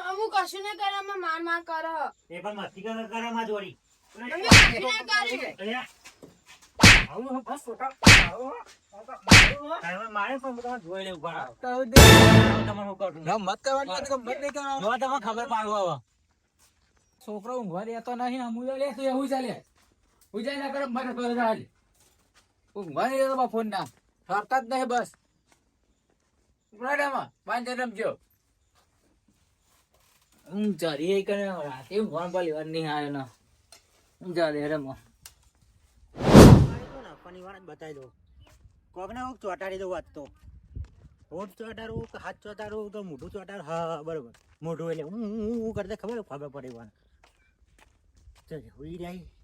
અમુક કશું ને કરે માર માર કરે એ પણ મસ્તી કરે માં જોડી મારે પણ જોઈ લેવું ખબર પાડવો છોકરો ઊંઘવા દેતો નહીં અમૂલ્ય લે તું એવું ચાલે ઉજાય ના કરે મને કરે ચાલે ઊંઘવા નહીં દેતો ફોન ના ફરતા જ નહીં બસ ઉડાડામાં પાંચ રમજો ઊંઘ ચાલી કરે રાતે ઊંઘવા પર લેવા નહીં આવ્યો ના ઊંઘ ચાલે રમો નાખવાની વાર જ બતાવી દો કોક ને કોક ચોટાડી દઉં વાત તો હોઠ ચોટાડું કે હાથ ચોટાડું તો મોઢું ચોટાડું હા બરોબર મોઢું એટલે હું કરતા ખબર પડે વાર ચાલ હોઈ જાય